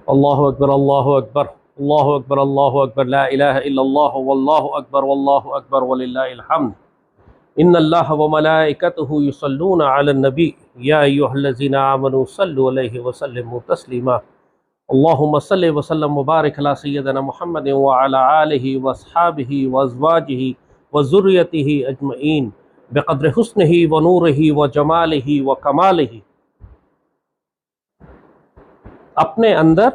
اللہ اکبر اللہ اکبر اللہ اکبر اللہ اکبر لا الہ الا اللہ واللہ اکبر وللہ الحمد ان اللہ وملائکتہ یصلون علی النبی یا ایھا الذین آمنوا صلوا علیہ وسلموا تسلیما اللہم صل وسلم وبارک علی سیدنا محمد وعلی آلہ واصحابہ وازواجہ وذریتہ اجمعین بقدر حسنہ ونورہ وجمالہ وکمالہ۔ اپنے اندر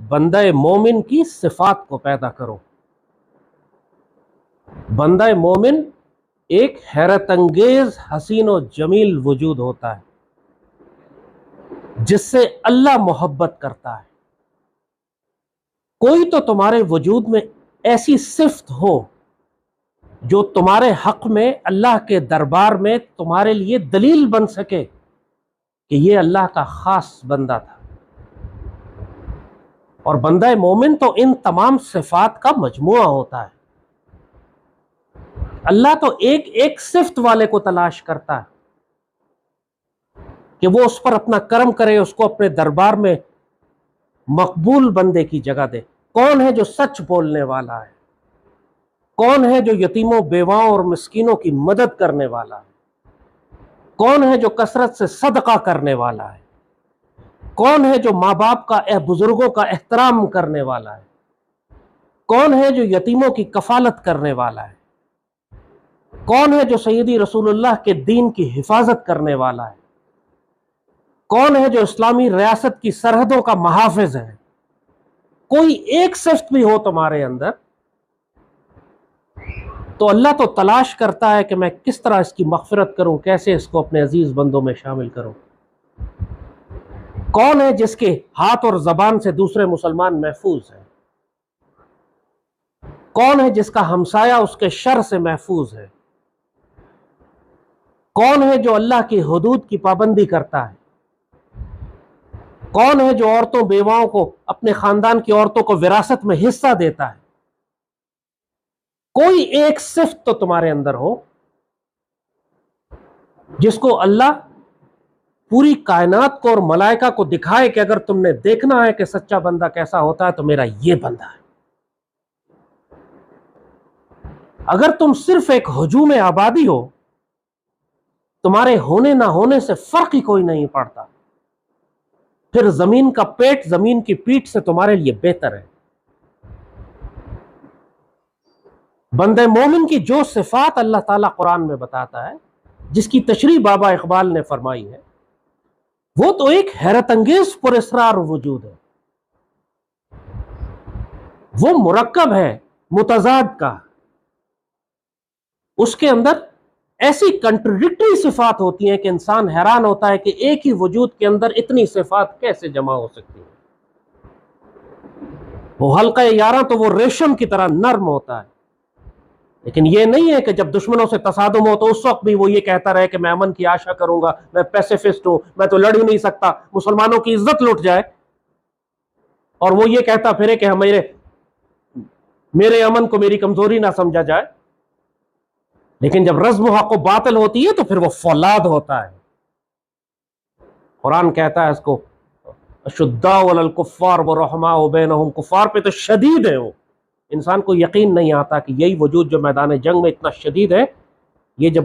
بندہ مومن کی صفات کو پیدا کرو۔ بندہ مومن ایک حیرت انگیز حسین و جمیل وجود ہوتا ہے جس سے اللہ محبت کرتا ہے۔ کوئی تو تمہارے وجود میں ایسی صفت ہو جو تمہارے حق میں اللہ کے دربار میں تمہارے لیے دلیل بن سکے کہ یہ اللہ کا خاص بندہ تھا۔ اور بندہ مومن تو ان تمام صفات کا مجموعہ ہوتا ہے۔ اللہ تو ایک ایک صفت والے کو تلاش کرتا ہے کہ وہ اس پر اپنا کرم کرے، اس کو اپنے دربار میں مقبول بندے کی جگہ دے۔ کون ہے جو سچ بولنے والا ہے؟ کون ہے جو یتیموں بیواؤں اور مسکینوں کی مدد کرنے والا ہے؟ کون ہے جو کثرت سے صدقہ کرنے والا ہے؟ کون ہے جو ماں باپ کا بزرگوں کا احترام کرنے والا ہے؟ کون ہے جو یتیموں کی کفالت کرنے والا ہے؟ کون ہے جو سیدی رسول اللہ کے دین کی حفاظت کرنے والا ہے؟ کون ہے جو اسلامی ریاست کی سرحدوں کا محافظ ہے؟ کوئی ایک صفت بھی ہو تمہارے اندر تو اللہ تو تلاش کرتا ہے کہ میں کس طرح اس کی مغفرت کروں، کیسے اس کو اپنے عزیز بندوں میں شامل کروں۔ کون ہے جس کے ہاتھ اور زبان سے دوسرے مسلمان محفوظ ہیں؟ کون ہے جس کا ہمسایہ اس کے شر سے محفوظ ہے؟ کون ہے جو اللہ کی حدود کی پابندی کرتا ہے؟ کون ہے جو عورتوں بیواؤں کو، اپنے خاندان کی عورتوں کو وراثت میں حصہ دیتا ہے؟ کوئی ایک صفت تو تمہارے اندر ہو جس کو اللہ پوری کائنات کو اور ملائکہ کو دکھائے کہ اگر تم نے دیکھنا ہے کہ سچا بندہ کیسا ہوتا ہے تو میرا یہ بندہ ہے۔ اگر تم صرف ایک ہجوم آبادی ہو، تمہارے ہونے نہ ہونے سے فرق ہی کوئی نہیں پڑتا، پھر زمین کا پیٹ زمین کی پیٹھ سے تمہارے لیے بہتر ہے۔ بندہ مومن کی جو صفات اللہ تعالیٰ قرآن میں بتاتا ہے، جس کی تشریح بابا اقبال نے فرمائی ہے، وہ تو ایک حیرت انگیز پر اسرار وجود ہے۔ وہ مرکب ہے متضاد کا، اس کے اندر ایسی کنٹرڈکٹری صفات ہوتی ہیں کہ انسان حیران ہوتا ہے کہ ایک ہی وجود کے اندر اتنی صفات کیسے جمع ہو سکتی ہیں۔ وہ حلقہ یاراں تو وہ ریشم کی طرح نرم ہوتا ہے، لیکن یہ نہیں ہے کہ جب دشمنوں سے تصادم ہو تو اس وقت بھی وہ یہ کہتا رہے کہ میں امن کی آشا کروں گا، میں پیسیفسٹ ہوں، میں تو لڑ ہی نہیں سکتا، مسلمانوں کی عزت لٹ جائے اور وہ یہ کہتا پھرے کہ میرے امن کو میری کمزوری نہ سمجھا جائے۔ لیکن جب رزم و حق و باطل ہوتی ہے تو پھر وہ فولاد ہوتا ہے۔ قرآن کہتا ہے اس کو اشداء علی الکفار ورحماء بینہم، کفار پہ تو شدید ہے وہ۔ انسان کو یقین نہیں آتا کہ یہی وجود جو میدان جنگ میں اتنا شدید ہے، یہ جب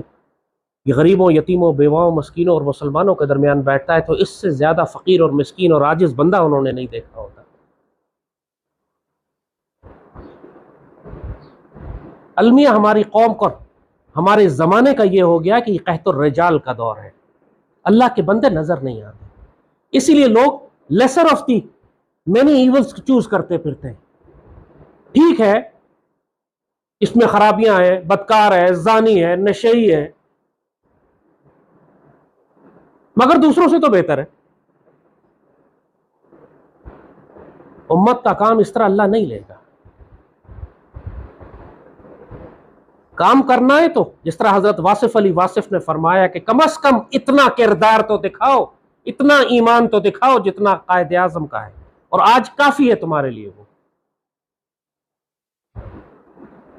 یہ غریبوں، یتیموں، بیواؤں، مسکینوں اور مسلمانوں کے درمیان بیٹھتا ہے تو اس سے زیادہ فقیر اور مسکین اور عاجز بندہ انہوں نے نہیں دیکھا ہوتا۔ المیہ ہماری قوم کو، ہمارے زمانے کا یہ ہو گیا کہ یہ قحط الرجال کا دور ہے، اللہ کے بندے نظر نہیں آتے، اسی لیے لوگ lesser of the many evils choose کرتے پھرتے ہیں۔ ٹھیک ہے، اس میں خرابیاں ہیں، بدکار ہے، زانی ہے، نشئی ہے، مگر دوسروں سے تو بہتر ہے۔ امت کا کام اس طرح اللہ نہیں لے گا۔ کام کرنا ہے تو جس طرح حضرت واصف علی واصف نے فرمایا کہ کم از کم اتنا کردار تو دکھاؤ، اتنا ایمان تو دکھاؤ جتنا قائد اعظم کا ہے، اور آج کافی ہے تمہارے لیے وہ،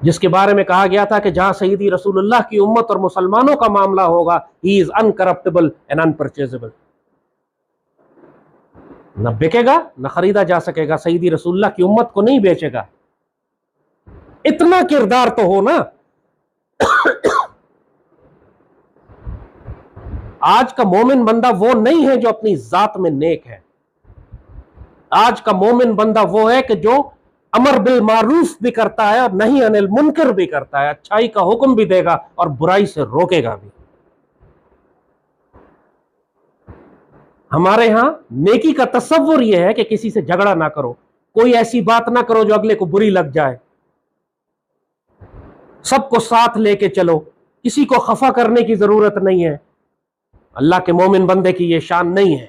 جس کے بارے میں کہا گیا تھا کہ جہاں سیدی رسول اللہ کی امت اور مسلمانوں کا معاملہ ہوگا، ہی از انکرپٹیبل اینڈ انپرچیزبل۔ نہ بکے گا نہ خریدا جا سکے گا، سیدی رسول اللہ کی امت کو نہیں بیچے گا۔ اتنا کردار تو ہو نا۔ آج کا مومن بندہ وہ نہیں ہے جو اپنی ذات میں نیک ہے، آج کا مومن بندہ وہ ہے کہ جو امر بالمعروف بھی کرتا ہے اور نہی عن المنکر بھی کرتا ہے، اچھائی کا حکم بھی دے گا اور برائی سے روکے گا بھی۔ ہمارے ہاں نیکی کا تصور یہ ہے کہ کسی سے جھگڑا نہ کرو، کوئی ایسی بات نہ کرو جو اگلے کو بری لگ جائے، سب کو ساتھ لے کے چلو، کسی کو خفا کرنے کی ضرورت نہیں ہے۔ اللہ کے مومن بندے کی یہ شان نہیں ہے۔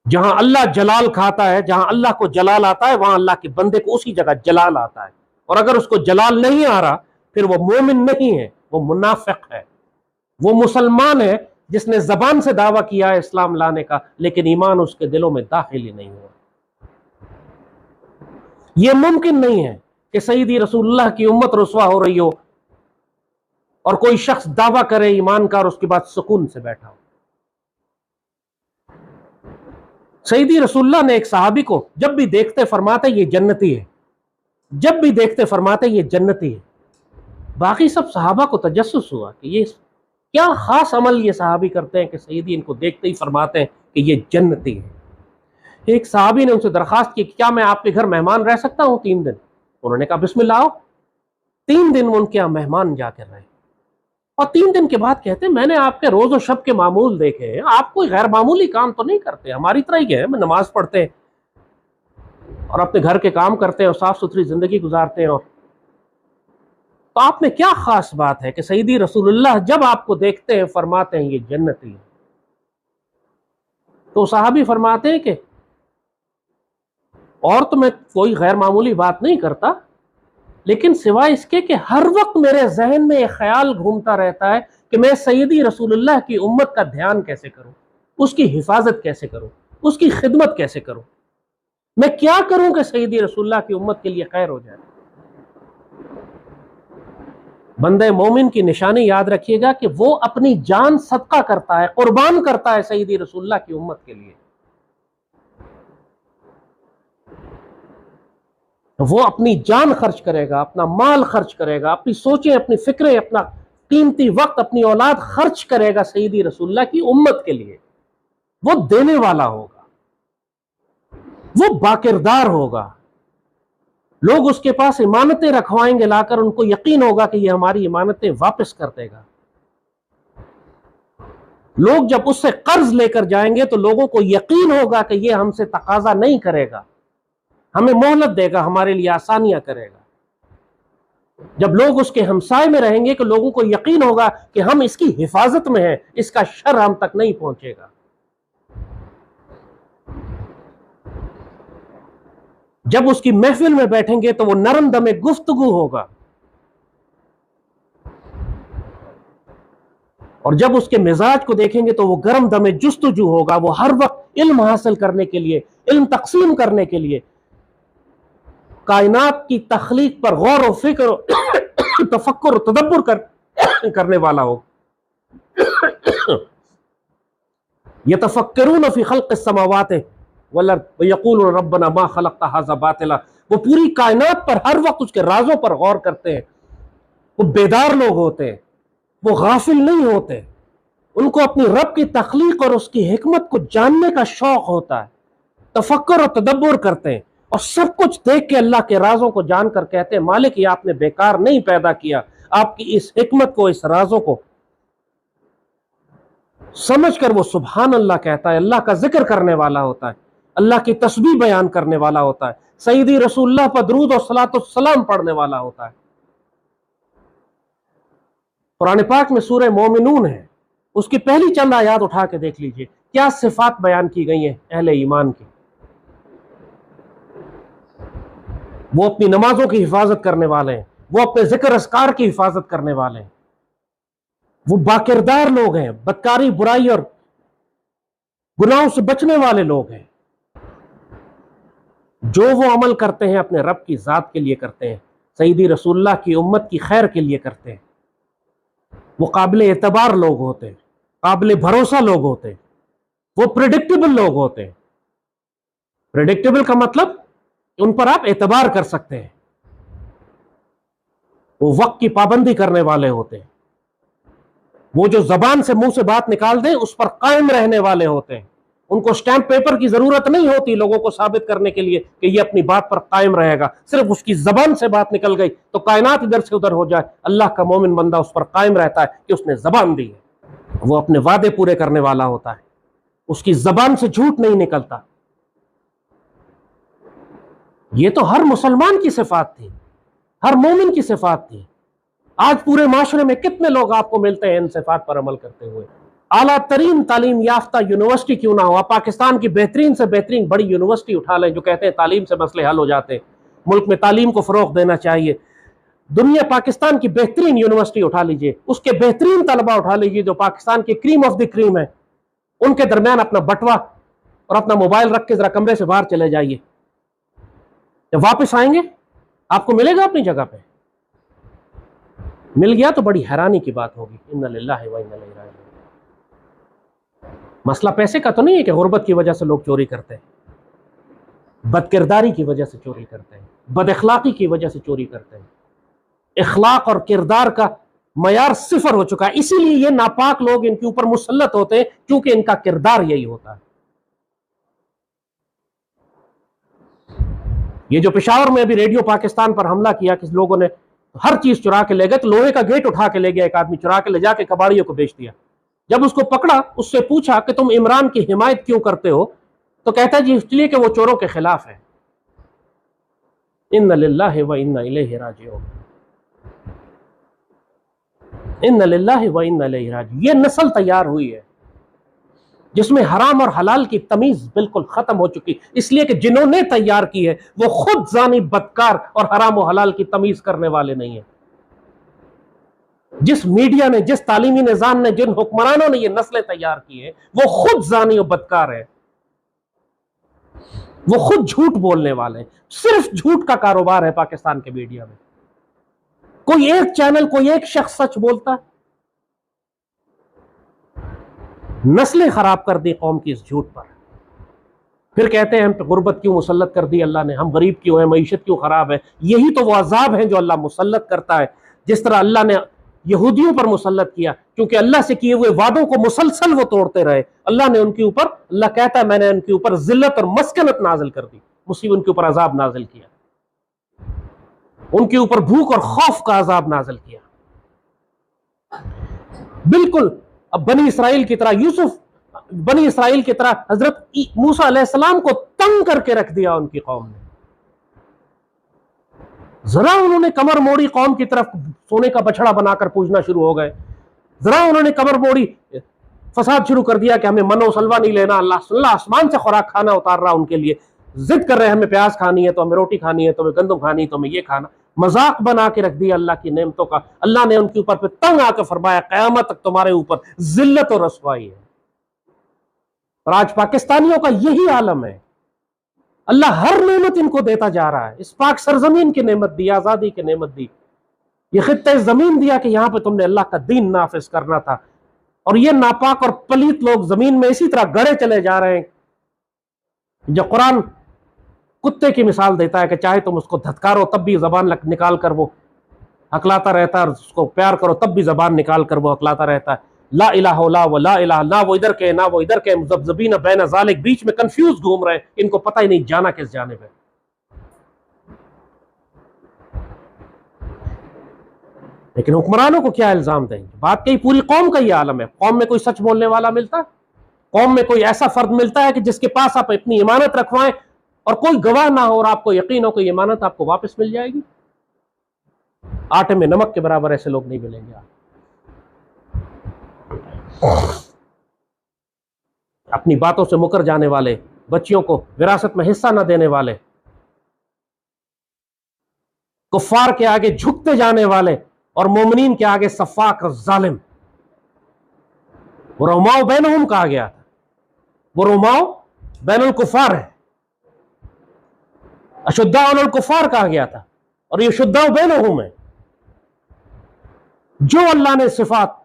جہاں اللہ جلال کھاتا ہے، جہاں اللہ کو جلال آتا ہے، وہاں اللہ کے بندے کو اسی جگہ جلال آتا ہے، اور اگر اس کو جلال نہیں آ رہا پھر وہ مومن نہیں ہے، وہ منافق ہے، وہ مسلمان ہے جس نے زبان سے دعویٰ کیا ہے اسلام لانے کا، لیکن ایمان اس کے دلوں میں داخل ہی نہیں ہوا۔ یہ ممکن نہیں ہے کہ سیدی رسول اللہ کی امت رسوا ہو رہی ہو اور کوئی شخص دعویٰ کرے ایمان کا اور اس کے بعد سکون سے بیٹھا ہو۔ سیدی رسول اللہ نے ایک صحابی کو جب بھی دیکھتے فرماتے یہ جنتی ہے، جب بھی دیکھتے فرماتے یہ جنتی ہے۔ باقی سب صحابہ کو تجسس ہوا کہ یہ کیا خاص عمل یہ صحابی کرتے ہیں کہ سیدی ان کو دیکھتے ہی فرماتے ہیں کہ یہ جنتی ہے۔ ایک صحابی نے ان سے درخواست کی کہ کیا میں آپ کے گھر مہمان رہ سکتا ہوں 3 دن؟ انہوں نے کہا بسم اللہ آؤ۔ 3 دن وہ ان کے یہاں مہمان جا کر رہے، اور 3 دن کے بعد کہتے ہیں میں نے آپ کے روز و شب کے معمول دیکھے ہیں، آپ کوئی غیر معمولی کام تو نہیں کرتے، ہماری طرح ہی ہے، میں نماز پڑھتے ہیں اور اپنے گھر کے کام کرتے ہیں اور صاف ستھری زندگی گزارتے ہیں، اور تو آپ میں کیا خاص بات ہے کہ سیدی رسول اللہ جب آپ کو دیکھتے ہیں فرماتے ہیں یہ جنتی ہے؟ تو صحابی فرماتے ہیں کہ اور تو میں کوئی غیر معمولی بات نہیں کرتا، لیکن سوائے اس کے کہ ہر وقت میرے ذہن میں یہ خیال گھومتا رہتا ہے کہ میں سیدی رسول اللہ کی امت کا دھیان کیسے کروں، اس کی حفاظت کیسے کروں، اس کی خدمت کیسے کروں، میں کیا کروں کہ سیدی رسول اللہ کی امت کے لیے خیر ہو جائے۔ بندہ مومن کی نشانی یاد رکھیے گا کہ وہ اپنی جان صدقہ کرتا ہے، قربان کرتا ہے سیدی رسول اللہ کی امت کے لیے۔ وہ اپنی جان خرچ کرے گا، اپنا مال خرچ کرے گا، اپنی سوچیں، اپنی فکریں، اپنا قیمتی وقت، اپنی اولاد خرچ کرے گا سیدی رسول اللہ کی امت کے لیے۔ وہ دینے والا ہوگا، وہ باکردار ہوگا، لوگ اس کے پاس امانتیں رکھوائیں گے لا کر، ان کو یقین ہوگا کہ یہ ہماری امانتیں واپس کر دے گا۔ لوگ جب اس سے قرض لے کر جائیں گے تو لوگوں کو یقین ہوگا کہ یہ ہم سے تقاضا نہیں کرے گا، ہمیں مہلت دے گا، ہمارے لیے آسانیاں کرے گا۔ جب لوگ اس کے ہمسائے میں رہیں گے کہ لوگوں کو یقین ہوگا کہ ہم اس کی حفاظت میں ہیں، اس کا شر ہم تک نہیں پہنچے گا۔ جب اس کی محفل میں بیٹھیں گے تو وہ نرم دم گفتگو ہوگا، اور جب اس کے مزاج کو دیکھیں گے تو وہ گرم دم جستجو ہوگا، وہ ہر وقت علم حاصل کرنے کے لیے، علم تقسیم کرنے کے لیے، کائنات کی تخلیق پر غور و فکر و تفکر و تدبر کرنے والا ہو۔ یتفکرون فی خلق السماوات والارض ویقولون ربنا ما خلقت ھذا باطلا، وہ پوری کائنات پر ہر وقت اس کے رازوں پر غور کرتے ہیں۔ وہ بیدار لوگ ہوتے ہیں، وہ غافل نہیں ہوتے، ان کو اپنی رب کی تخلیق اور اس کی حکمت کو جاننے کا شوق ہوتا ہے، تفکر اور تدبر کرتے ہیں، اور سب کچھ دیکھ کے اللہ کے رازوں کو جان کر کہتے ہیں مالک یہ آپ نے بیکار نہیں پیدا کیا، آپ کی اس حکمت کو، اس رازوں کو سمجھ کر وہ سبحان اللہ کہتا ہے، اللہ کا ذکر کرنے والا ہوتا ہے، اللہ کی تسبیح بیان کرنے والا ہوتا ہے، سیدی رسول اللہ پر درود و صلاۃ السلام پڑھنے والا ہوتا ہے۔ قرآن پاک میں سورہ مومنون ہے، اس کی پہلی چند آیات اٹھا کے دیکھ لیجئے، کیا صفات بیان کی گئی ہیں اہل ایمان کی۔ وہ اپنی نمازوں کی حفاظت کرنے والے ہیں، وہ اپنے ذکر اذکار کی حفاظت کرنے والے ہیں، وہ باکردار لوگ ہیں، بدکاری برائی اور گناہوں سے بچنے والے لوگ ہیں، جو وہ عمل کرتے ہیں اپنے رب کی ذات کے لیے کرتے ہیں، سیدی رسول اللہ کی امت کی خیر کے لیے کرتے ہیں، وہ قابل اعتبار لوگ ہوتے ہیں، قابل بھروسہ لوگ ہوتے ہیں۔ وہ پریڈکٹیبل لوگ ہوتے ہیں. پریڈکٹیبل کا مطلب ان پر آپ اعتبار کر سکتے ہیں. وہ وقت کی پابندی کرنے والے ہوتے ہیں. وہ جو زبان سے منہ سے بات نکال دیں اس پر قائم رہنے والے ہوتے ہیں. ان کو سٹیمپ پیپر کی ضرورت نہیں ہوتی لوگوں کو ثابت کرنے کے لیے کہ یہ اپنی بات پر قائم رہے گا. صرف اس کی زبان سے بات نکل گئی تو کائنات ادھر سے ادھر ہو جائے, اللہ کا مومن بندہ اس پر قائم رہتا ہے کہ اس نے زبان دی ہے. وہ اپنے وعدے پورے کرنے والا ہوتا ہے, اس کی زبان سے جھوٹ نہیں نکلتا. یہ تو ہر مسلمان کی صفات تھی, ہر مومن کی صفات تھی. آج پورے معاشرے میں کتنے لوگ آپ کو ملتے ہیں ان صفات پر عمل کرتے ہوئے. اعلیٰ ترین تعلیم یافتہ یونیورسٹی کیوں نہ ہو, آپ پاکستان کی بہترین سے بہترین بڑی یونیورسٹی اٹھا لیں جو کہتے ہیں تعلیم سے مسئلے حل ہو جاتے ہیں, ملک میں تعلیم کو فروغ دینا چاہیے. دنیا پاکستان کی بہترین یونیورسٹی اٹھا لیجئے, اس کے بہترین طلبہ اٹھا لیجئے جو پاکستان کے کریم آف دی کریم ہے, ان کے درمیان اپنا بٹوا اور اپنا موبائل رکھ کے ذرا کمرے سے باہر چلے جائیے. جب واپس آئیں گے آپ کو ملے گا اپنی جگہ پہ. مل گیا تو بڑی حیرانی کی بات ہوگی. انا للہ و انا الیہ راجعون. مسئلہ پیسے کا تو نہیں ہے کہ غربت کی وجہ سے لوگ چوری کرتے ہیں, بد کرداری کی وجہ سے چوری کرتے ہیں, بد اخلاقی کی وجہ سے چوری کرتے ہیں. اخلاق اور کردار کا معیار صفر ہو چکا ہے, اسی لیے یہ ناپاک لوگ ان کے اوپر مسلط ہوتے ہیں کیونکہ ان کا کردار یہی ہوتا ہے. یہ جو پشاور میں ابھی ریڈیو پاکستان پر حملہ کیا کہ لوگوں نے ہر چیز چرا کے لے گئے, تو لوہے کا گیٹ اٹھا کے لے گیا ایک آدمی, چرا کے لے جا کے کباڑیوں کو بیچ دیا. جب اس کو پکڑا اس سے پوچھا کہ تم عمران کی حمایت کیوں کرتے ہو, تو کہتا ہے جی اس لیے کہ وہ چوروں کے خلاف ہے. انا للہ و انا الیہ راجعون. انا للہ و انا الیہ راجعون. یہ نسل تیار ہوئی ہے جس میں حرام اور حلال کی تمیز بالکل ختم ہو چکی, اس لیے کہ جنہوں نے تیار کی ہے وہ خود زانی, بدکار اور حرام و حلال کی تمیز کرنے والے نہیں ہیں. جس میڈیا نے, جس تعلیمی نظام نے, جن حکمرانوں نے یہ نسلیں تیار کی ہیں وہ خود زانی و بدکار ہیں, وہ خود جھوٹ بولنے والے ہیں. صرف جھوٹ کا کاروبار ہے پاکستان کے میڈیا میں. کوئی ایک چینل, کوئی ایک شخص سچ بولتا ہے. نسلیں خراب کر دی قوم کی اس جھوٹ پر. پھر کہتے ہیں ہم پہ غربت کیوں مسلط کر دی اللہ نے, ہم غریب کیوں ہیں, معیشت کیوں خراب ہے. یہی تو وہ عذاب ہیں جو اللہ مسلط کرتا ہے. جس طرح اللہ نے یہودیوں پر مسلط کیا کیونکہ اللہ سے کیے ہوئے وعدوں کو مسلسل وہ توڑتے رہے, اللہ نے ان کے اوپر, اللہ کہتا ہے میں نے ان کے اوپر ذلت اور مسکنت نازل کر دی, مصیبت ان کے اوپر عذاب نازل کیا, ان کے اوپر بھوک اور خوف کا عذاب نازل کیا. بالکل اب بنی اسرائیل کی طرح, بنی اسرائیل کی طرح حضرت موسیٰ علیہ السلام کو تنگ کر کے رکھ دیا ان کی قوم نے. ذرا انہوں نے کمر موڑی قوم کی طرف, سونے کا بچڑا بنا کر پوجنا شروع ہو گئے. ذرا انہوں نے کمر موڑی, فساد شروع کر دیا کہ ہمیں من و سلوا نہیں لینا, اللہ آسمان سے خوراک کھانا اتار رہا ان کے لیے. ضد کر رہے ہیں ہمیں پیاز کھانی ہے تو ہمیں روٹی کھانی ہے, تو ہمیں گندم کھانی ہے تو ہمیں یہ کھانا. مذاق بنا کے رکھ دیا اللہ کی نعمتوں کا. اللہ نے ان کے اوپر پہ تنگ آ کے فرمایا قیامت تک تمہارے اوپر ذلت اور رسوائی ہے. اور آج پاکستانیوں کا یہی عالم ہے. اللہ ہر نعمت ان کو دیتا جا رہا ہے. اس پاک سرزمین کی نعمت دی, آزادی کی نعمت دی, یہ خطہ زمین دیا کہ یہاں پہ تم نے اللہ کا دین نافذ کرنا تھا, اور یہ ناپاک اور پلیت لوگ زمین میں اسی طرح گڑے چلے جا رہے ہیں. جو قرآن کتے کی مثال دیتا ہے کہ چاہے تم اس کو دھتکارو تب بھی زبان نکال کر وہ ہکلاتا رہتا ہے, اور اس کو پیار کرو تب بھی زبان نکال کر وہ ہکلاتا رہتا ہے. لا الہ الا و لا الہ, نہ وہ ادھر کے نہ وہ ادھر کے, مذبذبین بین ذالک, بیچ میں کنفیوز گھوم رہے ہیں, ان کو پتہ ہی نہیں جانا کس جانب ہے. لیکن حکمرانوں کو کیا الزام دیں گے؟ بات کہی پوری قوم کا یہ عالم ہے. قوم میں کوئی سچ بولنے والا ملتا ہے؟ قوم میں کوئی ایسا فرد ملتا ہے کہ جس کے پاس آپ اپنی امانت رکھوائیں اور کوئی گواہ نہ ہو اور آپ کو یقین ہو کہ یہ امانت آپ کو واپس مل جائے گی؟ آٹے میں نمک کے برابر ایسے لوگ نہیں ملیں گے. اپنی باتوں سے مکر جانے والے, بچیوں کو وراثت میں حصہ نہ دینے والے, کفار کے آگے جھکتے جانے والے, اور مومنین کے آگے سفاک اور ظالم. وہ رحماؤ بینہم کہا گیا تھا, وہ رحماؤ بین الکفار ہے. اشداء علی الکفار کہا گیا تھا, اور یہ شداء بینہم ہے. جو اللہ نے صفات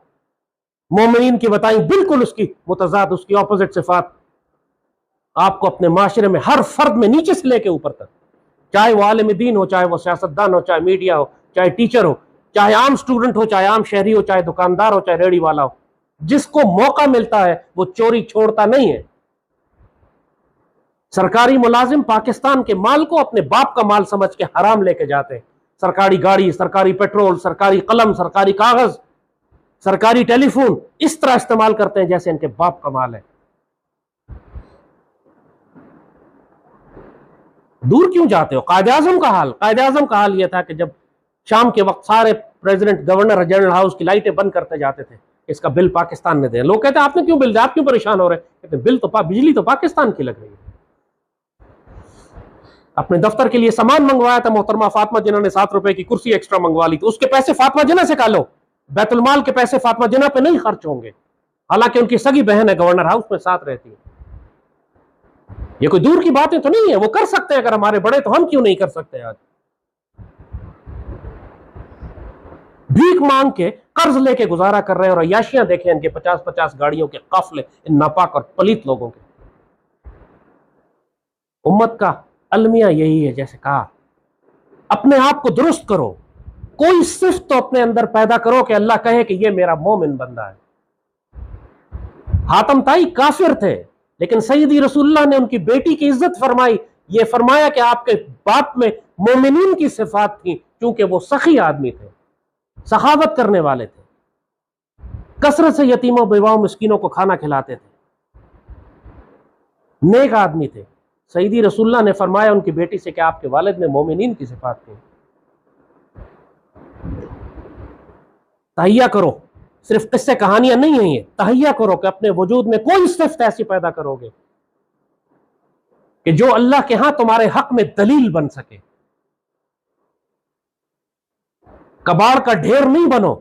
مومنین کی بتائیں بالکل اس کی متضاد, اس کی اپوزٹ صفات آپ کو اپنے معاشرے میں ہر فرد میں نیچے سے لے کے اوپر تک، چاہے وہ عالم دین ہو، چاہے وہ سیاستدان ہو، چاہے میڈیا ہو، چاہے ٹیچر ہو، چاہے عام سٹوڈنٹ ہو، چاہے عام شہری ہو، چاہے دکاندار ہو، چاہے ریڑھی والا ہو، جس کو موقع ملتا ہے وہ چوری چھوڑتا نہیں ہے۔ سرکاری ملازم پاکستان کے مال کو اپنے باپ کا مال سمجھ کے حرام لے کے جاتے ہیں، سرکاری گاڑی، سرکاری پیٹرول، سرکاری قلم، سرکاری کاغذ، سرکاری ٹیلی فون اس طرح استعمال کرتے ہیں جیسے ان کے باپ کا مال ہے۔ دور کیوں جاتے ہو؟ قائد اعظم کا حال یہ تھا کہ جب شام کے وقت سارے پریزیڈنٹ، گورنر جنرل ہاؤس کی لائٹیں بند کرتے جاتے تھے، اس کا بل پاکستان نے دیا۔ لوگ کہتے ہیں آپ نے کیوں بل دیا، آپ کیوں پریشان ہو رہے ہیں؟ کہتے ہیں بل تو بجلی تو پاکستان کی لگ رہی ہے۔ اپنے دفتر کے لیے سامان منگوایا تھا محترمہ فاطمہ جناح نے، 7 روپے کی کرسی ایکسٹرا منگوا لی، تو اس کے پیسے فاطمہ جناح سے کھا لو، بیت المال کے پیسے فاطمہ جناح پہ نہیں خرچ ہوں گے، حالانکہ ان کی سگی بہن ہے، گورنر ہاؤس میں ساتھ رہتی ہے۔ یہ کوئی دور کی باتیں تو نہیں ہے، وہ کر سکتے ہیں، اگر ہمارے بڑے تو ہم کیوں نہیں کر سکتے؟ آج بھیک مانگ کے، قرض لے کے گزارا کر رہے ہیں، اور عیاشیاں دیکھیں ان کے 50 گاڑیوں کے قافلے، ان ناپاک اور پلیت لوگوں کے۔ امت کا المیہ یہی ہے، جیسے کہا اپنے آپ کو درست کرو، کوئی صفت تو اپنے اندر پیدا کرو کہ اللہ کہے کہ یہ میرا مومن بندہ ہے۔ حاتم طائی کافر تھے، لیکن سیدی رسول اللہ نے ان کی بیٹی کی عزت فرمائی، یہ فرمایا کہ آپ کے باپ میں مومنین کی صفات تھیں، کیونکہ وہ سخی آدمی تھے، سخاوت کرنے والے تھے، کثرت سے یتیموں بیواؤں مسکینوں کو کھانا کھلاتے تھے، نیک آدمی تھے۔ سیدی رسول اللہ نے فرمایا ان کی بیٹی سے کہ آپ کے والد میں مومنین کی صفات تھیں۔ تہیہ کرو، صرف قصے کہانیاں نہیں ہیں، یہ تہیہ کرو کہ اپنے وجود میں کوئی صفت ایسی پیدا کرو گے کہ جو اللہ کے ہاں تمہارے حق میں دلیل بن سکے۔ کباڑ کا ڈھیر نہیں بنو،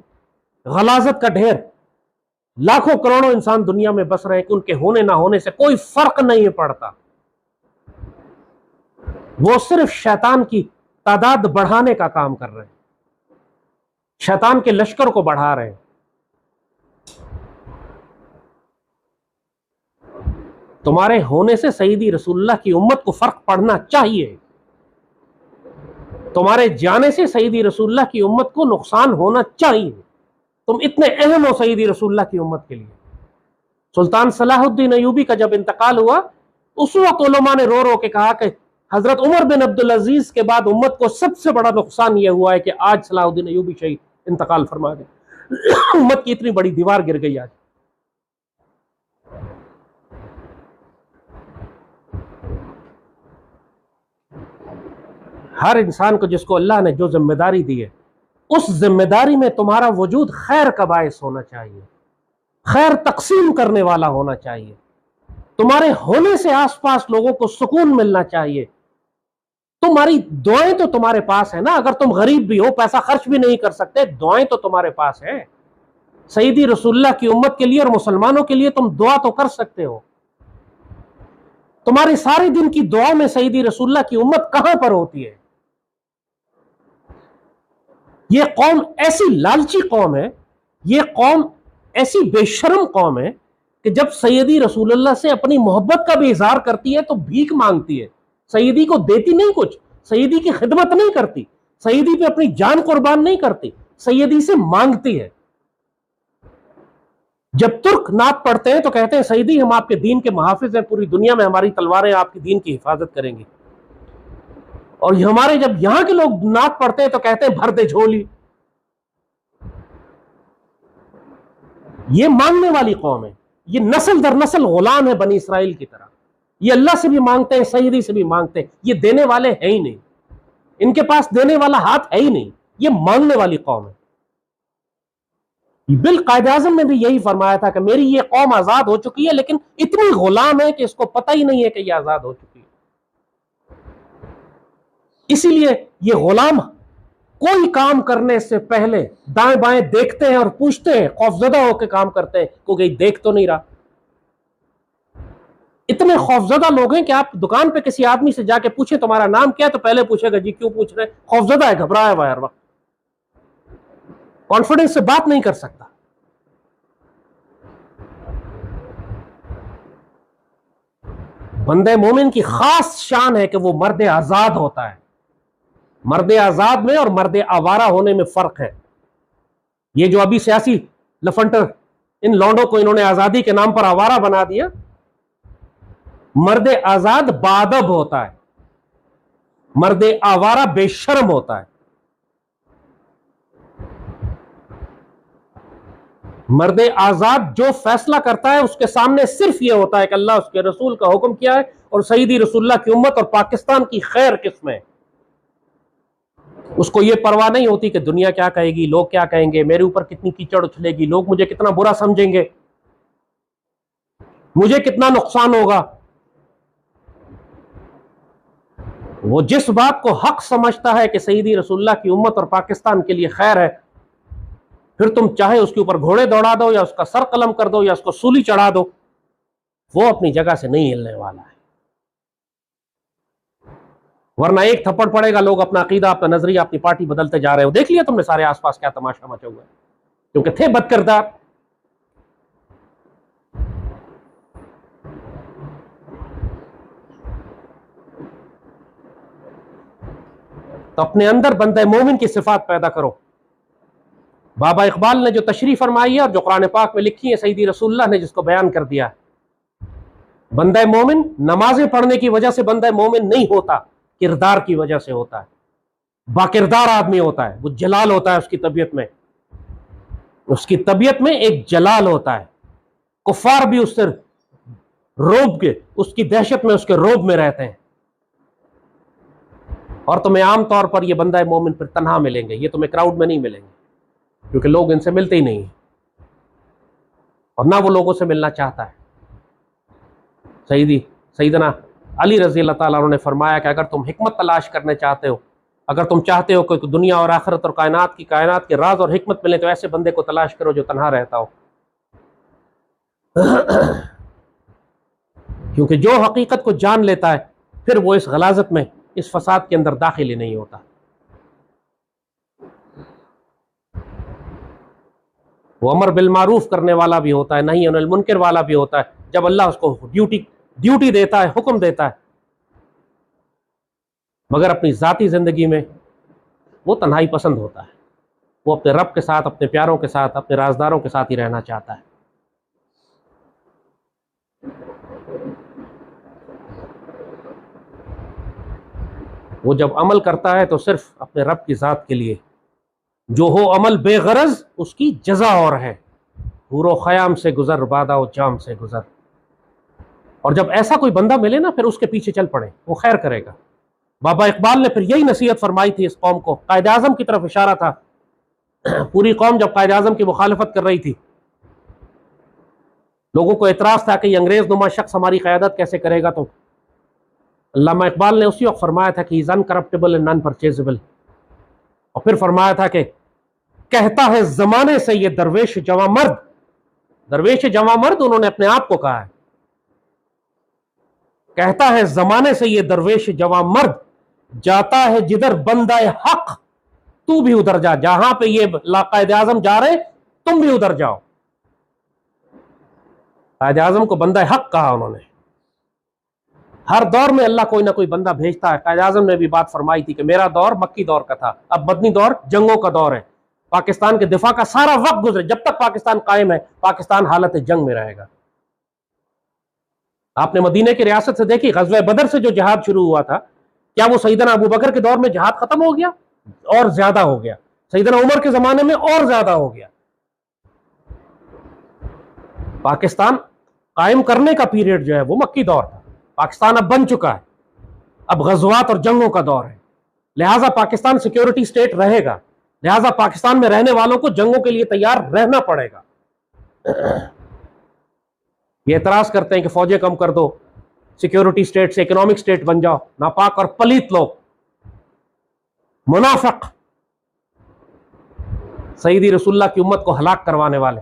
غلاظت کا ڈھیر۔ لاکھوں کروڑوں انسان دنیا میں بس رہے کہ ان کے ہونے نہ ہونے سے کوئی فرق نہیں پڑتا، وہ صرف شیطان کی تعداد بڑھانے کا کام کر رہے ہیں، شیطان کے لشکر کو بڑھا رہے ہیں۔ تمہارے ہونے سے سیدی رسول اللہ کی امت کو فرق پڑنا چاہیے، تمہارے جانے سے سیدی رسول اللہ کی امت کو نقصان ہونا چاہیے، تم اتنے اہم ہو سیدی رسول اللہ کی امت کے لیے۔ سلطان صلاح الدین ایوبی کا جب انتقال ہوا، اس وقت علماء نے رو رو کے کہا کہ حضرت عمر بن عبدالعزیز کے بعد امت کو سب سے بڑا نقصان یہ ہوا ہے کہ آج صلاح الدین ایوبی شہید انتقال فرما گئے، امت کی اتنی بڑی دیوار گر گئی۔ آج ہر انسان کو، جس کو اللہ نے جو ذمہ داری دی ہے، اس ذمہ داری میں تمہارا وجود خیر کا باعث ہونا چاہیے، خیر تقسیم کرنے والا ہونا چاہیے، تمہارے ہونے سے آس پاس لوگوں کو سکون ملنا چاہیے۔ تمہاری دعائیں تو تمہارے پاس ہیں نا، اگر تم غریب بھی ہو، پیسہ خرچ بھی نہیں کر سکتے، دعائیں تو تمہارے پاس ہیں۔ سیدی رسول اللہ کی امت کے لیے اور مسلمانوں کے لیے تم دعا تو کر سکتے ہو۔ تمہارے سارے دن کی دعا میں سیدی رسول اللہ کی امت کہاں پر ہوتی ہے؟ یہ قوم ایسی لالچی قوم ہے، یہ قوم ایسی بے شرم قوم ہے کہ جب سیدی رسول اللہ سے اپنی محبت کا بھی اظہار کرتی ہے تو بھیک مانگتی ہے، سیدی کو دیتی نہیں کچھ، سیدی کی خدمت نہیں کرتی، سیدی پہ اپنی جان قربان نہیں کرتی، سیدی سے مانگتی ہے۔ جب ترک نعت پڑھتے ہیں تو کہتے ہیں سیدی ہم آپ کے دین کے محافظ ہیں، پوری دنیا میں ہماری تلواریں آپ کے دین کی حفاظت کریں گی، اور ہمارے جب یہاں کے لوگ نعت پڑھتے ہیں تو کہتے ہیں بھر دے جھولی۔ یہ مانگنے والی قوم ہے، یہ نسل در نسل غلام ہے بنی اسرائیل کی طرح، یہ اللہ سے بھی مانگتے ہیں، سیدی سے بھی مانگتے ہیں، یہ دینے والے ہیں ہی نہیں، ان کے پاس دینے والا ہاتھ ہے ہی نہیں، یہ مانگنے والی قوم ہے۔ قائد اعظم نے بھی یہی فرمایا تھا کہ میری یہ قوم آزاد ہو چکی ہے، لیکن اتنی غلام ہے کہ اس کو پتہ ہی نہیں ہے کہ یہ آزاد ہو چکی ہے۔ اسی لیے یہ غلام کوئی کام کرنے سے پہلے دائیں بائیں دیکھتے ہیں اور پوچھتے ہیں، خوفزدہ ہو کے کام کرتے ہیں، کوئی دیکھ تو نہیں رہا۔ اتنے خوفزدہ لوگ ہیں کہ آپ دکان پہ کسی آدمی سے جا کے پوچھیں تمہارا نام کیا، تو پہلے پوچھے گا جی کیوں پوچھ رہے، خوفزدہ ہے، گھبرایا ہوا ہے، ہر وقت کانفیڈنس سے بات نہیں کر سکتا۔ بندہ مومن کی خاص شان ہے کہ وہ مرد آزاد ہوتا ہے. مرد آزاد میں اور مرد آوارہ ہونے میں فرق ہے. یہ جو ابھی سیاسی لفنٹر ان لونڈوں کو انہوں نے آزادی کے نام پر آوارہ بنا دیا. مرد آزاد باادب ہوتا ہے, مرد آوارہ بے شرم ہوتا ہے. مرد آزاد جو فیصلہ کرتا ہے اس کے سامنے صرف یہ ہوتا ہے کہ اللہ اس کے رسول کا حکم کیا ہے اور سیدی رسول اللہ کی امت اور پاکستان کی خیر کس میں. اس کو یہ پرواہ نہیں ہوتی کہ دنیا کیا کہے گی, لوگ کیا کہیں گے, میرے اوپر کتنی کیچڑ اچھلے گی, لوگ مجھے کتنا برا سمجھیں گے, مجھے کتنا نقصان ہوگا. وہ جس بات کو حق سمجھتا ہے کہ سیدی رسول اللہ کی امت اور پاکستان کے لیے خیر ہے, پھر تم چاہے اس کے اوپر گھوڑے دوڑا دو یا اس کا سر قلم کر دو یا اس کو سولی چڑھا دو, وہ اپنی جگہ سے نہیں ہلنے والا ہے. ورنہ ایک تھپڑ پڑے گا, لوگ اپنا عقیدہ, اپنا نظریہ, اپنی پارٹی بدلتے جا رہے ہو. دیکھ لیا تم نے سارے آس پاس کیا تماشا مچا ہوا ہے, کیونکہ تھے بد کردار. تو اپنے اندر بندہ مومن کی صفات پیدا کرو. بابا اقبال نے جو تشریح فرمائی ہے اور جو قرآن پاک میں لکھی ہے, سیدی رسول اللہ نے جس کو بیان کر دیا, بندہ مومن نمازیں پڑھنے کی وجہ سے بندہ مومن نہیں ہوتا, کردار کی وجہ سے ہوتا ہے. با کردار آدمی ہوتا ہے, وہ جلال ہوتا ہے اس کی طبیعت میں, اس کی طبیعت میں ایک جلال ہوتا ہے. کفار بھی اس سے روب کے, اس کی دہشت میں, اس کے روب میں رہتے ہیں. اور تمہیں عام طور پر یہ بندہ مومن پھر تنہا ملیں گے, یہ تمہیں کراؤڈ میں نہیں ملیں گے, کیونکہ لوگ ان سے ملتے ہی نہیں ہیں اور نہ وہ لوگوں سے ملنا چاہتا ہے. سیدنا علی رضی اللہ تعالیٰ عنہ نے فرمایا کہ اگر تم حکمت تلاش کرنے چاہتے ہو, اگر تم چاہتے ہو کہ دنیا اور آخرت اور کائنات کے راز اور حکمت ملے, تو ایسے بندے کو تلاش کرو جو تنہا رہتا ہو. کیونکہ جو حقیقت کو جان لیتا ہے پھر وہ اس غلاظت میں, اس فساد کے اندر داخل ہی نہیں ہوتا. وہ امر بالمعروف کرنے والا بھی ہوتا ہے, نہی عن المنکر والا بھی ہوتا ہے. جب اللہ اس کو ڈیوٹی دیتا ہے, حکم دیتا ہے, مگر اپنی ذاتی زندگی میں وہ تنہائی پسند ہوتا ہے. وہ اپنے رب کے ساتھ, اپنے پیاروں کے ساتھ, اپنے رازداروں کے ساتھ ہی رہنا چاہتا ہے. وہ جب عمل کرتا ہے تو صرف اپنے رب کی ذات کے لیے. جو ہو عمل بے غرض اس کی جزا اور ہے, حور و خیام سے گزر, بادہ و جام سے گزر. اور جب ایسا کوئی بندہ ملے نا, پھر اس کے پیچھے چل پڑے, وہ خیر کرے گا. بابا اقبال نے پھر یہی نصیحت فرمائی تھی اس قوم کو. قائد اعظم کی طرف اشارہ تھا. پوری قوم جب قائد اعظم کی مخالفت کر رہی تھی, لوگوں کو اعتراض تھا کہ یہ انگریز نما شخص ہماری قیادت کیسے کرے گا, تو علامہ اقبال نے اسی وقت فرمایا تھا کہ ہی از انکرپٹیبل اینڈ نان پرچیزبل. اور پھر فرمایا تھا کہ کہتا ہے زمانے سے یہ درویش جواں مرد. درویش جواں مرد انہوں نے اپنے آپ کو کہا ہے. کہتا ہے زمانے سے یہ درویش جواں مرد, جاتا ہے جدھر بندہ حق تو بھی ادھر جا. جہاں پہ یہ قائد اعظم جا رہے تم بھی ادھر جاؤ. قائد اعظم کو بندہ حق کہا انہوں نے. ہر دور میں اللہ کوئی نہ کوئی بندہ بھیجتا ہے. قائد اعظم نے بھی بات فرمائی تھی کہ میرا دور مکی دور کا تھا, اب مدنی دور جنگوں کا دور ہے. پاکستان کے دفاع کا سارا وقت گزرے, جب تک پاکستان قائم ہے پاکستان حالت جنگ میں رہے گا. آپ نے مدینہ کی ریاست سے دیکھی, غزوہ بدر سے جو جہاد شروع ہوا تھا, کیا وہ سیدنا ابو بکر کے دور میں جہاد ختم ہو گیا؟ اور زیادہ ہو گیا. سیدنا عمر کے زمانے میں اور زیادہ ہو گیا. پاکستان قائم کرنے کا پیریڈ جو ہے وہ مکی دور تھا. پاکستان اب بن چکا ہے, اب غزوات اور جنگوں کا دور ہے. لہٰذا پاکستان سیکیورٹی سٹیٹ رہے گا, لہٰذا پاکستان میں رہنے والوں کو جنگوں کے لیے تیار رہنا پڑے گا. یہ اعتراض کرتے ہیں کہ فوجیں کم کر دو, سیکیورٹی سٹیٹ سے اکنامک سٹیٹ بن جاؤ. ناپاک اور پلیت لوگ, منافق, سیدی رسول اللہ کی امت کو ہلاک کروانے والے.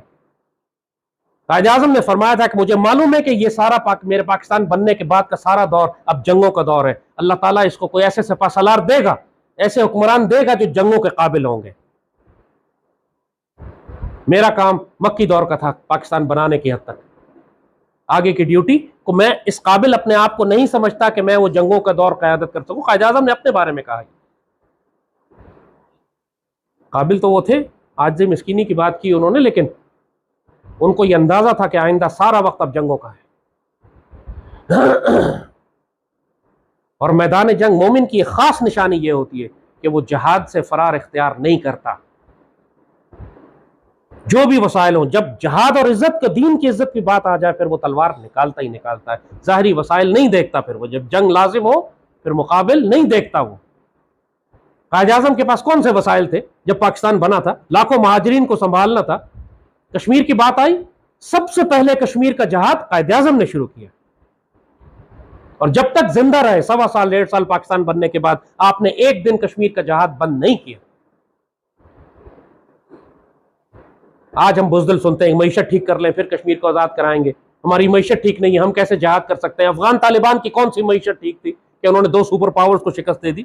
قائد اعظم نے فرمایا تھا کہ مجھے معلوم ہے کہ یہ سارا میرے پاکستان بننے کے بعد کا سارا دور اب جنگوں کا دور ہے. اللہ تعالیٰ اس کو کوئی ایسے سپہ سالار دے گا, ایسے حکمران دے گا جو جنگوں کے قابل ہوں گے. میرا کام مکی دور کا تھا پاکستان بنانے کی حد تک. آگے کی ڈیوٹی کو میں اس قابل اپنے آپ کو نہیں سمجھتا کہ میں وہ جنگوں کا دور قیادت کر سکوں. قائد اعظم نے اپنے بارے میں کہا قابل تو وہ تھے, عاجزی مسکینی کی بات کی انہوں نے, لیکن ان کو یہ اندازہ تھا کہ آئندہ سارا وقت اب جنگوں کا ہے. اور میدان جنگ مومن کی ایک خاص نشانی یہ ہوتی ہے کہ وہ جہاد سے فرار اختیار نہیں کرتا. جو بھی وسائل ہوں, جب جہاد اور عزت کا دین کی عزت کی بات آ جائے پھر وہ تلوار نکالتا ہی نکالتا ہے. ظاہری وسائل نہیں دیکھتا, پھر وہ جب جنگ لازم ہو پھر مقابل نہیں دیکھتا. وہ قائد اعظم کے پاس کون سے وسائل تھے جب پاکستان بنا تھا؟ لاکھوں مہاجرین کو سنبھالنا تھا. کشمیر کی بات آئی, سب سے پہلے کشمیر کا جہاد قائد اعظم نے شروع کیا, اور جب تک زندہ رہے 1.25 سال 1.5 سال پاکستان بننے کے بعد آپ نے ایک دن کشمیر کا جہاد بند نہیں کیا. آج ہم بزدل سنتے ہیں معیشت ٹھیک کر لیں پھر کشمیر کو آزاد کرائیں گے. ہماری معیشت ٹھیک نہیں ہے, ہم کیسے جہاد کر سکتے ہیں؟ افغان طالبان کی کون سی معیشت ٹھیک تھی کہ انہوں نے 2 سپر پاورز کو شکست دے دی؟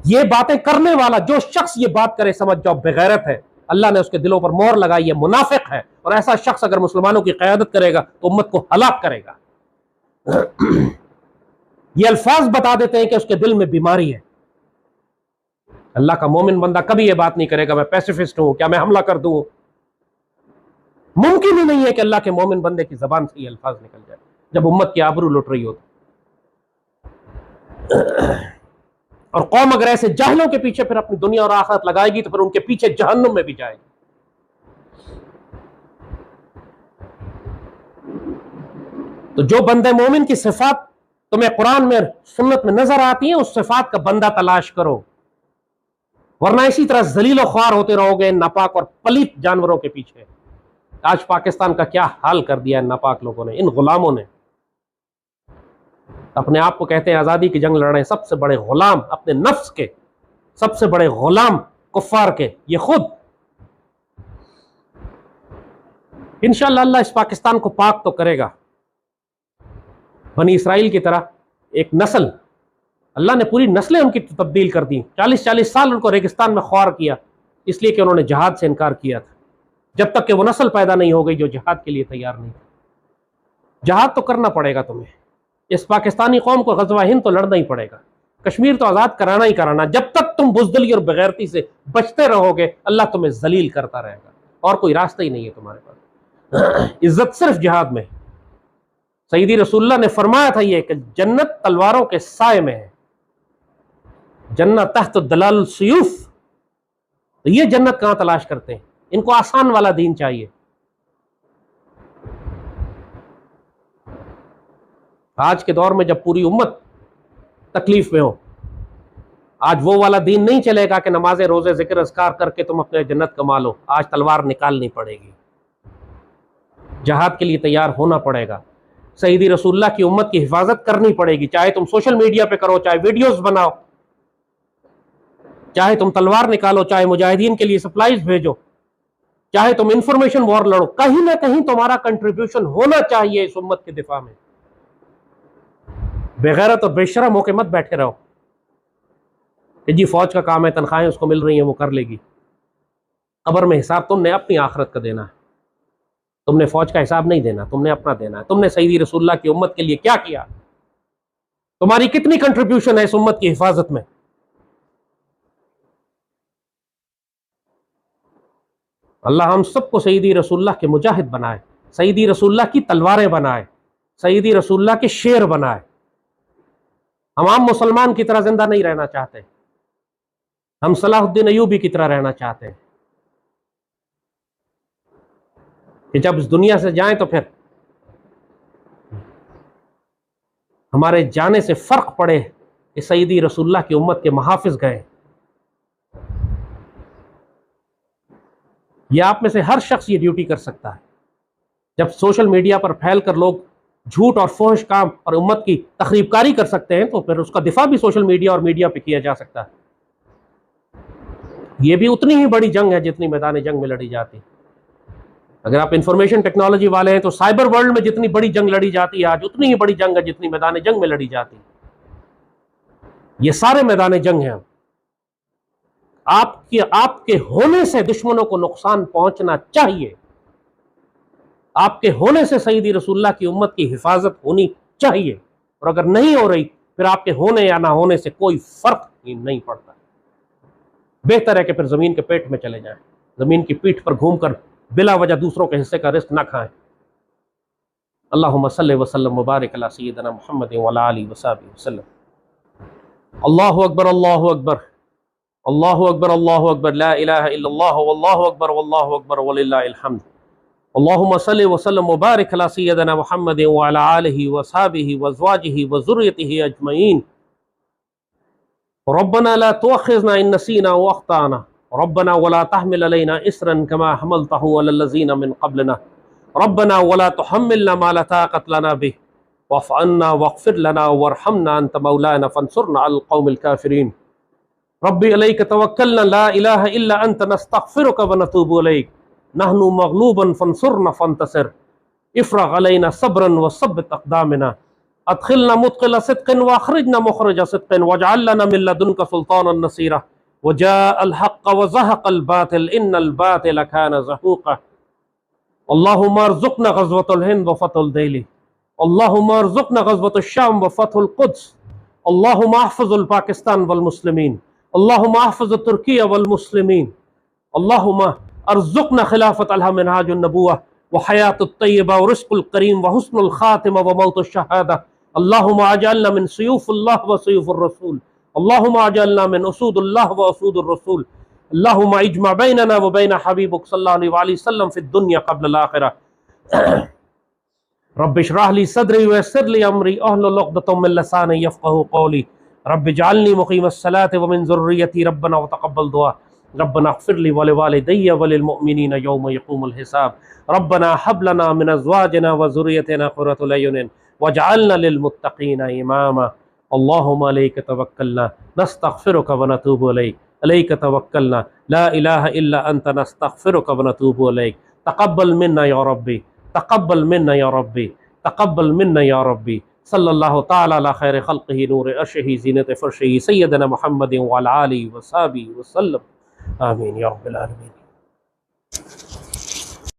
یہ باتیں کرنے والا جو شخص یہ بات کرے سمجھ جاؤ بغیرت ہے, اللہ نے اس کے دلوں پر مہر لگائی ہے, منافق ہے. اور ایسا شخص اگر مسلمانوں کی قیادت کرے گا تو امت کو ہلاک کرے گا. یہ الفاظ بتا دیتے ہیں کہ اس کے دل میں بیماری ہے. اللہ کا مومن بندہ کبھی یہ بات نہیں کرے گا میں پیسیفسٹ ہوں, کیا میں حملہ کر دوں. ممکن ہی نہیں ہے کہ اللہ کے مومن بندے کی زبان سے یہ الفاظ نکل جائے جب امت کی آبرو لٹ رہی ہوتی. اور قوم اگر ایسے جاہلوں کے پیچھے پھر اپنی دنیا اور آخرت لگائے گی تو پھر ان کے پیچھے جہنم میں بھی جائے گی. تو جو بندے مومن کی صفات تمہیں قرآن میں سنت میں نظر آتی ہیں اس صفات کا بندہ تلاش کرو, ورنہ اسی طرح ذلیل و خوار ہوتے رہو گے ناپاک اور پلیت جانوروں کے پیچھے. آج پاکستان کا کیا حال کر دیا ہے ناپاک لوگوں نے, ان غلاموں نے. اپنے آپ کو کہتے ہیں آزادی کی جنگ لڑ رہے ہیں, سب سے بڑے غلام اپنے نفس کے, سب سے بڑے غلام کفار کے یہ خود. انشاءاللہ اللہ اس پاکستان کو پاک تو کرے گا. بنی اسرائیل کی طرح ایک نسل, اللہ نے پوری نسلیں ان کی تبدیل کر دی. 40 سال ان کو ریگستان میں خوار کیا اس لیے کہ انہوں نے جہاد سے انکار کیا تھا. جب تک کہ وہ نسل پیدا نہیں ہو گئی جو جہاد کے لیے تیار نہیں تھی. جہاد تو کرنا پڑے گا تمہیں. اس پاکستانی قوم کو غزوہ ہند تو لڑنا ہی پڑے گا, کشمیر تو آزاد کرانا ہی کرانا. جب تک تم بزدلی اور بغیرتی سے بچتے رہو گے اللہ تمہیں ذلیل کرتا رہے گا, اور کوئی راستہ ہی نہیں ہے تمہارے پاس. عزت صرف جہاد میں ہے. سیدی رسول اللہ نے فرمایا تھا یہ کہ جنت تلواروں کے سائے میں ہے, جنت تحت دلال السیوف. تو یہ جنت کہاں تلاش کرتے ہیں؟ ان کو آسان والا دین چاہیے. آج کے دور میں جب پوری امت تکلیف میں ہو, آج وہ والا دین نہیں چلے گا کہ نمازیں روزے ذکر اذکار کر کے تم اپنے جنت کما لو. آج تلوار نکالنی پڑے گی, جہاد کے لیے تیار ہونا پڑے گا. سیدی رسول اللہ کی امت کی حفاظت کرنی پڑے گی, چاہے تم سوشل میڈیا پہ کرو, چاہے ویڈیوز بناؤ, چاہے تم تلوار نکالو, چاہے مجاہدین کے لیے سپلائیز بھیجو, چاہے تم انفارمیشن وار لڑو. کہیں نہ کہیں تمہارا کنٹریبیوشن ہونا چاہیے اس امت کے دفاع میں. بغیرت اور بے شرم ہو کے مت بیٹھے رہو کہ جی فوج کا کام ہے, تنخواہیں اس کو مل رہی ہیں وہ کر لے گی. قبر میں حساب تم نے اپنی آخرت کا دینا ہے, تم نے فوج کا حساب نہیں دینا, تم نے اپنا دینا ہے. تم نے سیدی رسول اللہ کی امت کے لیے کیا کیا, تمہاری کتنی کنٹریبیوشن ہے اس امت کی حفاظت میں. اللہ ہم سب کو سیدی رسول اللہ کے مجاہد بنائے, سیدی رسول اللہ کی تلواریں بنائے, سیدی رسول اللہ کے شیر بنائے. ہم عام مسلمان کی طرح زندہ نہیں رہنا چاہتے, ہم صلاح الدین ایوبی کی طرح رہنا چاہتے ہیں کہ جب اس دنیا سے جائیں تو پھر ہمارے جانے سے فرق پڑے کہ سیدی رسول اللہ کی امت کے محافظ گئے. یہ آپ میں سے ہر شخص یہ ڈیوٹی کر سکتا ہے. جب سوشل میڈیا پر پھیل کر لوگ جھوٹ اور فحش کام اور امت کی تخریب کاری کر سکتے ہیں تو پھر اس کا دفاع بھی سوشل میڈیا اور میڈیا پہ کیا جا سکتا ہے. یہ بھی اتنی ہی بڑی جنگ ہے جتنی میدان جنگ میں لڑی جاتی. اگر آپ انفارمیشن ٹیکنالوجی والے ہیں تو سائبر ورلڈ میں جتنی بڑی جنگ لڑی جاتی ہے آج اتنی ہی بڑی جنگ ہے جتنی میدان جنگ میں لڑی جاتی. یہ سارے میدان جنگ ہیں. آپ کے ہونے سے دشمنوں کو نقصان پہنچنا چاہیے. آپ کے ہونے سے سیدی رسول اللہ کی امت کی حفاظت ہونی چاہیے، اور اگر نہیں ہو رہی پھر آپ کے ہونے یا نہ ہونے سے کوئی فرق ہی نہیں پڑتا۔ بہتر ہے کہ پھر زمین کے پیٹ میں چلے جائیں، زمین کی پیٹھ پر گھوم کر بلا وجہ دوسروں کے حصے کا رزق نہ کھائیں۔ اللہم صلی وسلم وبارک علی سیدنا محمد وعلی آلہ وصحبہ وسلم۔ اللہ اکبر اللہ اکبر اللہ اکبر اللہ اکبر، لا الہ الا اللہ واللہ اکبر واللہ اکبر وللہ الحمد۔ اللہم صلی وسلم وبارک علی سیدنا محمد وعلی آلہ وصحبہ وازواجہ وذریتہ اجمعین۔ ربنا لا تؤاخذنا ان نسینا واخطأنا ربنا ولا تحمل علينا اسرا كما حملته على الذين من قبلنا ربنا ولا تحملنا ما لا طاقة لنا به واعف عنا واغفر لنا وارحمنا انت مولانا فانصرنا على القوم الكافرين ربي عليك توكلنا لا اله الا انت نستغفرك ونتوب اليك نحن مغلوبا فانصرنا فانتصر افرغ علينا صبرا وثبت اقدامنا ادخلنا مدخل صدق واخرجنا مخرج صدق واجعل لنا من لدنك سلطانا نصيرا وجاء الحق وزهق الباطل ان الباطل كان زهوقا اللهم ارزقنا غزوة الهند وفتح الديلي اللهم ارزقنا غزوة الشام وفتح القدس اللهم احفظ الباكستان والمسلمين اللهم احفظ تركيا والمسلمين اللهم ارزقنا خلافة الها منهاج النبوة وحياة الطيبة ورزق الكريم وحسن الخاتمة وموت الشهادة اللهم اجعلنا من سيوف الله وسيوف الرسول اللهم اجعلنا من اسود الله واسود الرسول اللهم اجمع بيننا وبين حبيبك صلى الله عليه وآله وسلم في الدنيا قبل الآخرة رب اشرح لي صدري ويسر لي امري احلل عقدة من لساني يفقهوا قولي رب اجعلني مقيم الصلاة ومن ذريتي ربنا وتقبل دعاء ربنا اغفر لي ولوالدي وللمؤمنين يوم يقوم الحساب ربنا هب لنا من ازواجنا وذريتنا قرة اعين واجعلنا للمتقين اماما اللهم عليك توكلنا نستغفرك ونتوب اليك عليك توكلنا لا اله الا انت نستغفرك ونتوب اليك تقبل منا يا ربي تقبل منا يا ربي تقبل منا يا ربي صلى الله تعالى على خير خلقه نور عرشه زينة فرشه سيدنا محمد وعلى آله وصحبه وسلم آمين يا رب العالمين۔